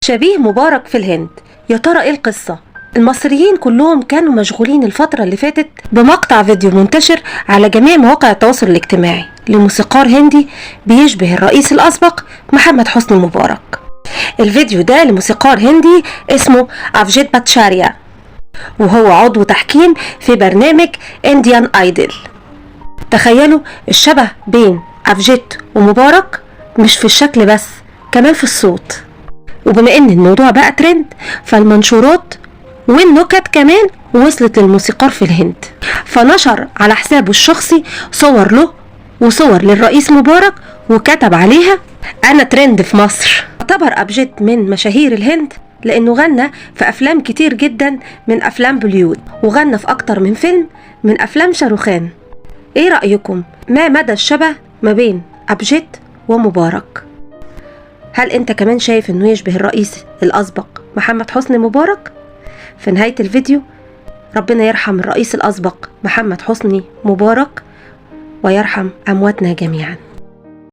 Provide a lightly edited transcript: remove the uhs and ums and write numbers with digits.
شبيه مبارك في الهند. يا ترى ايه القصة؟ المصريين كلهم كانوا مشغولين الفترة اللي فاتت بمقطع فيديو منتشر على جميع مواقع التواصل الاجتماعي لموسيقار هندي بيشبه الرئيس الأسبق محمد حسني مبارك. الفيديو ده لموسيقار هندي اسمه أفجيت باتشاريا، وهو عضو تحكيم في برنامج انديان ايدل. تخيلوا الشبه بين أفجيت ومبارك، مش في الشكل بس، كمان في الصوت. وبما ان الموضوع بقى ترند، فالمنشورات والنكت كمان وصلت للموسيقار في الهند، فنشر على حسابه الشخصي صور له وصور للرئيس مبارك وكتب عليها انا ترند في مصر. يعتبر أفجيت من مشاهير الهند لانه غنى في افلام كتير جدا من افلام بوليوود، وغنى في اكتر من فيلم من افلام شاروخان. ايه رأيكم؟ ما مدى الشبه ما بين أفجيت ومبارك؟ هل انت كمان شايف انه يشبه الرئيس الاسبق محمد حسني مبارك؟ في نهاية الفيديو ربنا يرحم الرئيس الاسبق محمد حسني مبارك ويرحم امواتنا جميعا.